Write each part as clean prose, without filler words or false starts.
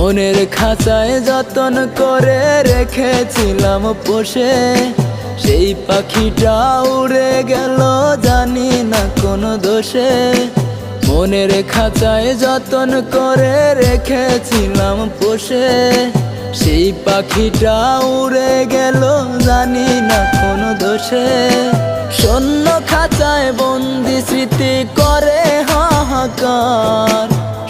মনের খাঁচায় যতন করে রেখেছিলাম পোষে, সেই পাখিটা উড়ে গেল জানি না কোন দোষে। মনের খাঁচায় যতন করে রেখেছিলাম পোষে, সেই পাখিটা উড়ে গেল জানি না কোন দোষে। শূন্য খাঁচায় বন্দি স্মৃতি করে হাহাকার,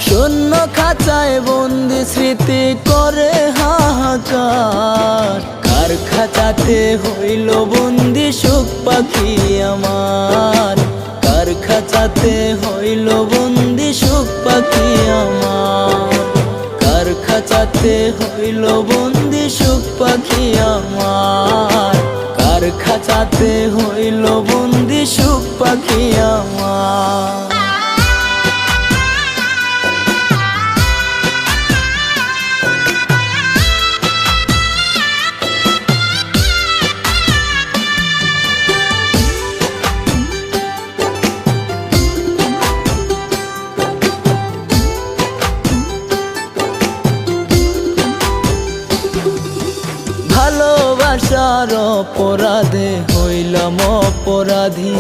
শূন্য খাঁচায় বন্দি স্মৃতি করে হাহাকার। কার খাঁচাতে হইল বন্দি সুখ পাখি আমার, কার খাঁচাতে হইল বন্দি সুখ পাখি আমার, কার খাঁচাতে হইল বন্দি সুখ পাখি আমার, কার খাঁচাতে হইল বন্দি সুখ পাখি আমার। ভালোবাসার অপরাধে হইলাম অপরাধী,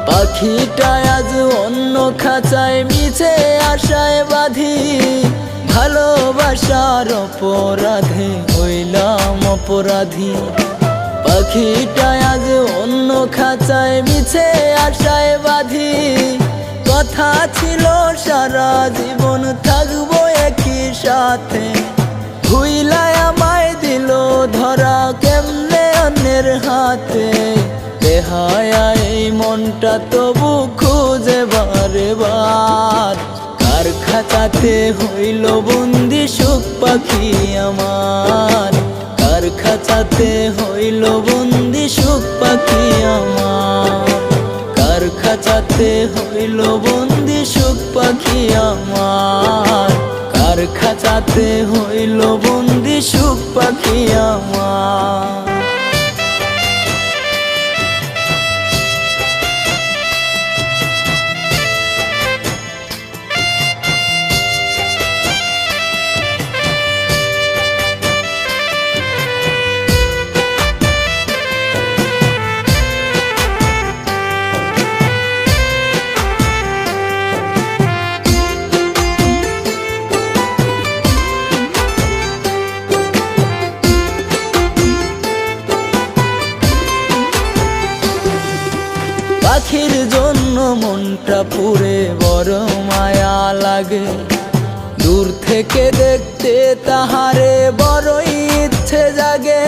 পাখিটা আজ অন্য খাঁচায় মিছে আশায় বাঁধি। ভালোবাসার অপরাধে হইলাম অপরাধী, পাখিটা আজ অন্য খাঁচায় মিছে আশায় বাঁধি। কথা ছিল সারা জীবন থাকবো একই সাথে, ভুইলাই আমায় দিল ধরা কেমনে অন্যের হাতে। বেহায়া এই মনটা তবু খুঁজে বারে বার, কার খাঁচাতে হইল বন্দি সুখ পাখি আমার, কার খাঁচাতে হইল বন্দি সুখ পাখি আমার, কার খাঁচাতে হইল বন্দি সুখ পাখি আমার, কার খাঁচাতে হইল বন্দি সুখ পাখি আমার। পাখির জন্য মনটা পুরে বড় মায়া লাগে, দূর থেকে দেখতে তাহারে বড়ই ইচ্ছে জাগে।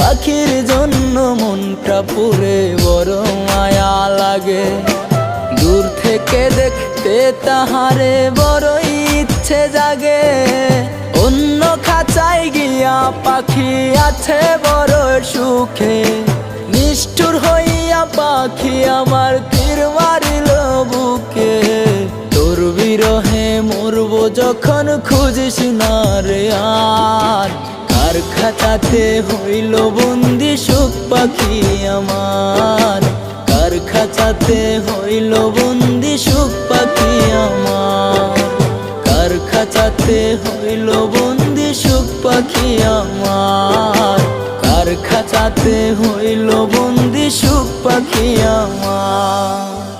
পাখির জন্য মনটা পুরে বড় মায়া লাগে, দূর থেকে দেখতে তাহারে বড়ই ইচ্ছে জাগে। অন্য খাঁচায় গিয়া পাখি আছে বড় সুখে, নিষ্ঠুর হইয়া পাখি আমার তীর মারিল বুকে। তোর বিরহে মরব যখন খুঁজিস না রে আর, কার খাঁচাতে হইল বন্দি সুখ পাখি আমার, কার খাঁচাতে হইল বন্দি সুখ পাখি আমার, কার খাঁচাতে হইল বন্দি সুখ পাখি আমার, কার খাঁচাতে হইল বন্দি সুখ পাখি আমার।